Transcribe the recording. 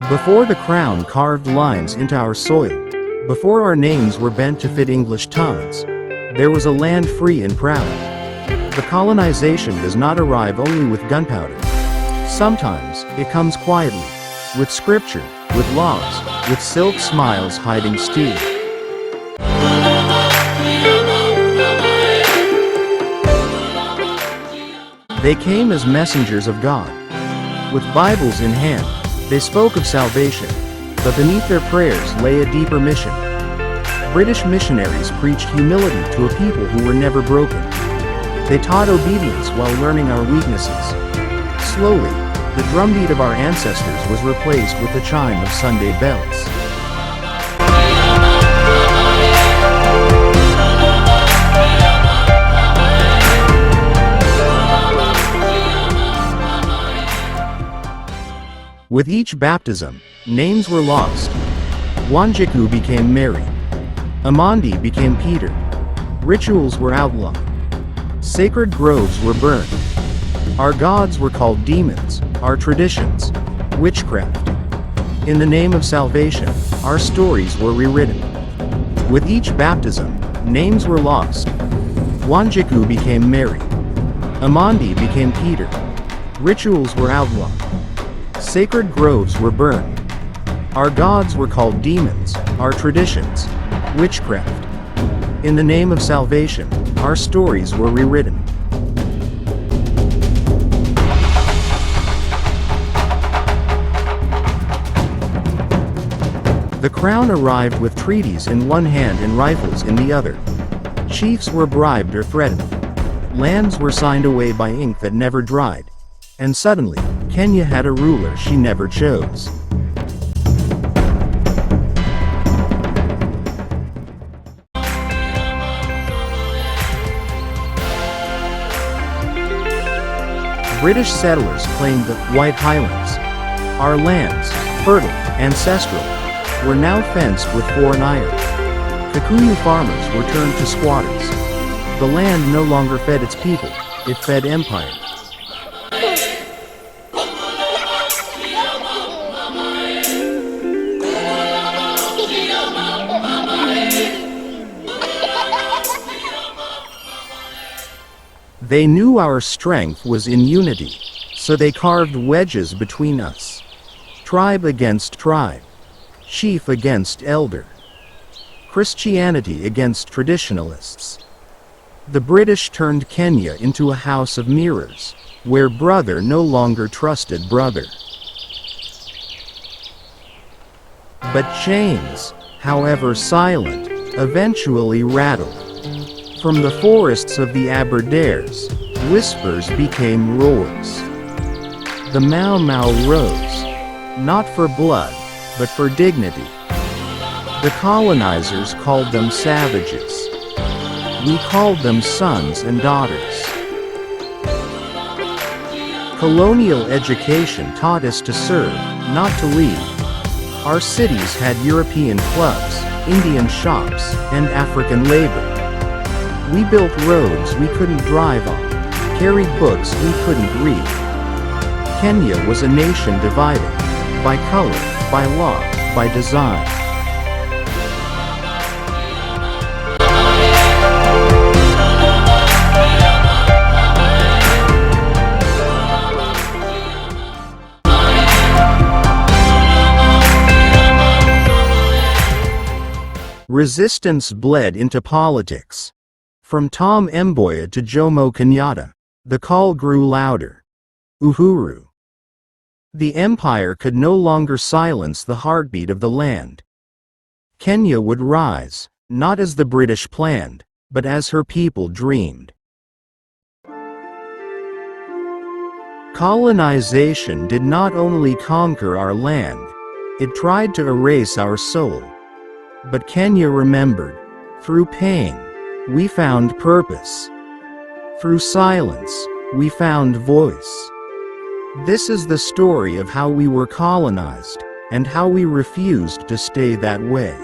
Before the crown carved lines into our soil, before our names were bent to fit English tongues, there was a land free and proud. The colonization does not arrive only with gunpowder. Sometimes, it comes quietly, with scripture, with laws, with silk smiles hiding steel. They came as messengers of God. With Bibles in hand, they spoke of salvation, but beneath their prayers lay a deeper mission. British missionaries preached humility to a people who were never broken. They taught obedience while learning our weaknesses. Slowly, the drumbeat of our ancestors was replaced with the chime of Sunday bells. With each baptism, names were lost. Wanjiku became Mary. Amandi became Peter. Rituals were outlawed. Sacred groves were burned. Our gods were called demons, our traditions, witchcraft. In the name of salvation, our stories were rewritten. With each baptism, names were lost. Wanjiku became Mary. Amandi became Peter. Rituals were outlawed. Sacred groves were burned. Our gods were called demons, our traditions, witchcraft. In the name of salvation, our stories were rewritten. The crown arrived with treaties in one hand and rifles in the other. Chiefs were bribed or threatened. Lands were signed away by ink that never dried. And suddenly, Kenya had a ruler she never chose. British settlers claimed the White Highlands, our lands, fertile, ancestral, were now fenced with foreign iron. Kikuyu farmers were turned to squatters. The land no longer fed its people, it fed empire. They knew our strength was in unity, so they carved wedges between us. Tribe against tribe. Chief against elder. Christianity against traditionalists. The British turned Kenya into a house of mirrors, where brother no longer trusted brother. But chains, however silent, eventually rattled. From the forests of the Aberdares, whispers became roars. The Mau Mau rose, not for blood, but for dignity. The colonizers called them savages. We called them sons and daughters. Colonial education taught us to serve, not to lead. Our cities had European clubs, Indian shops, and African labor. We built roads we couldn't drive on, carried books we couldn't read. Kenya was a nation divided, by color, by law, by design. Resistance bled into politics. From Tom Mboya to Jomo Kenyatta, the call grew louder. Uhuru. The empire could no longer silence the heartbeat of the land. Kenya would rise, not as the British planned, but as her people dreamed. Colonization did not only conquer our land, it tried to erase our soul. But Kenya remembered. Through pain, we found purpose. Through silence, we found voice. This is the story of how we were colonized, and how we refused to stay that way.